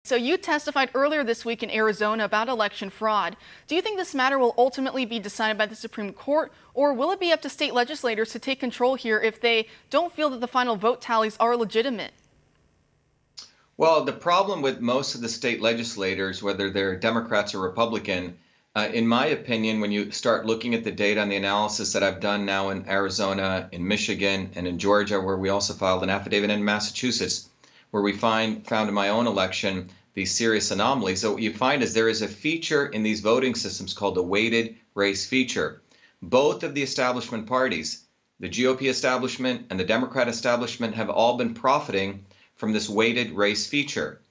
So you testified earlier this week in Arizona about election fraud. Do you think this matter will ultimately be decided by the Supreme Court, or will it be up to state legislators to take control here if they don't feel that the final vote tallies are legitimate? Well, the problem with most of the state legislators, whether they're Democrats or Republican, in my opinion, when you start looking at the data and the analysis that I've done now in Arizona, in Michigan, and in Georgia, where we also filed an affidavit, in Massachusetts, where we found in my own election these serious anomalies. So what you find is there is a feature in these voting systems called the weighted race feature. Both of the establishment parties, the GOP establishment and the Democrat establishment, have all been profiting from this weighted race feature.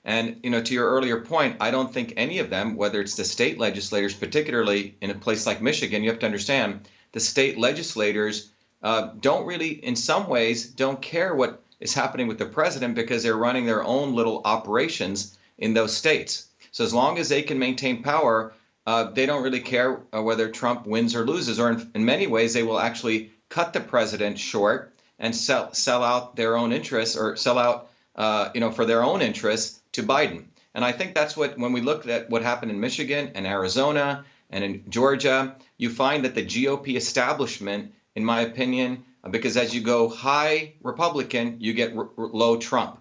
And, to your earlier point, I don't think any of them, whether it's the state legislators, particularly in a place like Michigan, you have to understand the state legislators don't really, in some ways, don't care what is happening with the president because they're running their own little operations in those states. So as long as they can maintain power, they don't really care whether Trump wins or loses, or in many ways, they will actually cut the president short and sell out their own interests, or sell out, for their own interests to Biden. And I think that's when we look at what happened in Michigan and Arizona and in Georgia, you find that the GOP establishment, in my opinion, because as you go high Republican, you get low Trump.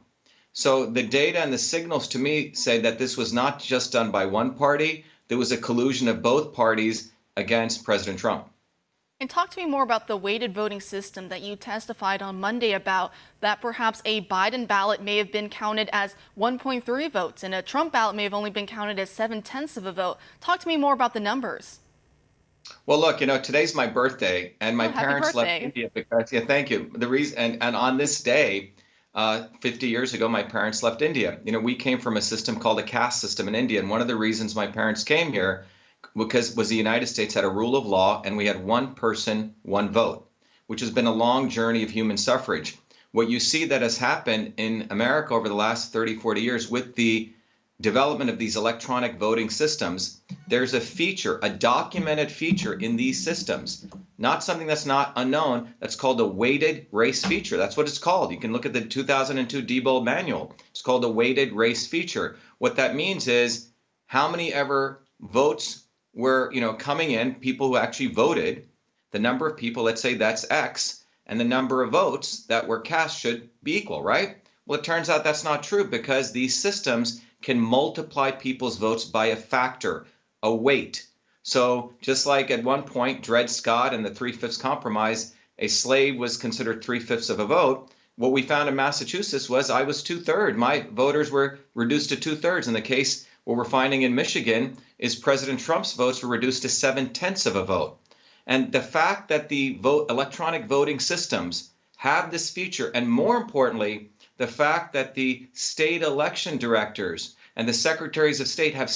So the data and the signals to me say that this was not just done by one party. There was a collusion of both parties against President Trump. And talk to me more about the weighted voting system that you testified on Monday about, that perhaps a Biden ballot may have been counted as 1.3 votes and a Trump ballot may have only been counted as 7/10 of a vote. Talk to me more about the numbers. Well, look, today's my birthday, and my parents left India because, thank you. The reason, and on this day, 50 years ago, my parents left India. We came from a system called a caste system in India, and one of the reasons my parents came here was the United States had a rule of law, and we had one person, one vote, which has been a long journey of human suffrage. What you see that has happened in America over the last 30, 40 years with the development of these electronic voting systems, there's a feature, a documented feature in these systems, not something that's not unknown, that's called a weighted race feature. That's what it's called. You can look at the 2002 Diebold manual. It's called a weighted race feature. What that means is how many ever votes were, coming in, people who actually voted, the number of people, let's say that's X, and the number of votes that were cast should be equal, right? Well, it turns out that's not true because these systems can multiply people's votes by a factor, a weight. So just like at one point, Dred Scott and the 3/5 compromise, a slave was considered 3/5 of a vote. What we found in Massachusetts was I was 2/3. My voters were reduced to 2/3. In the case, what we're finding in Michigan is President Trump's votes were reduced to 7/10 of a vote. And the fact that the electronic voting systems have this feature, and more importantly, the fact that the state election directors and the secretaries of state have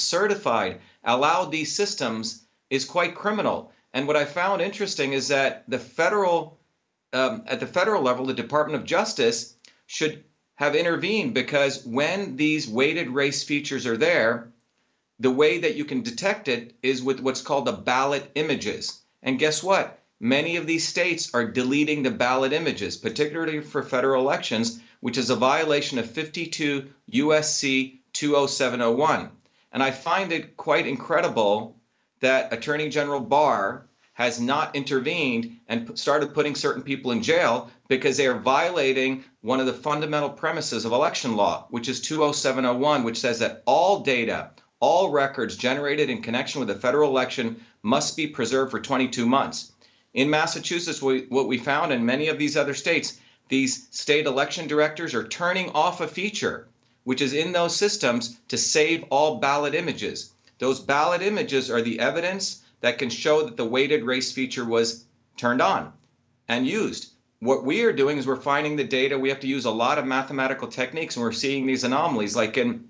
allowed these systems, is quite criminal. And what I found interesting is that at the federal level, the Department of Justice should have intervened, because when these weighted race features are there, the way that you can detect it is with what's called the ballot images. And guess what? Many of these states are deleting the ballot images, particularly for federal elections, which is a violation of 52 USC 20701. And I find it quite incredible that Attorney General Barr has not intervened and started putting certain people in jail because they are violating one of the fundamental premises of election law, which is 20701, which says that all data, all records generated in connection with a federal election must be preserved for 22 months. In Massachusetts, what we found in many of these other states, these state election directors are turning off a feature which is in those systems to save all ballot images. Those ballot images are the evidence that can show that the weighted race feature was turned on and used. What we are doing is we're finding the data. We have to use a lot of mathematical techniques, and we're seeing these anomalies, like in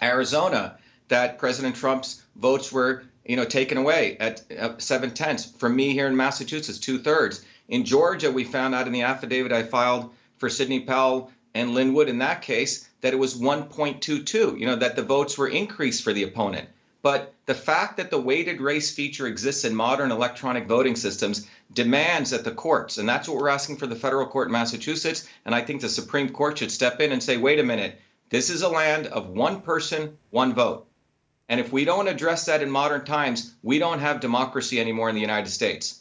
Arizona, that President Trump's votes were taken away at 7/10. For me here in Massachusetts, 2/3. In Georgia, we found out in the affidavit I filed for Sidney Powell and Lynn Wood in that case that it was 1.22, that the votes were increased for the opponent. But the fact that the weighted race feature exists in modern electronic voting systems demands that the courts, and that's what we're asking for the federal court in Massachusetts, and I think the Supreme Court should step in and say, wait a minute, This is a land of one person, one vote. And if we don't address that in modern times, we don't have democracy anymore in the United States.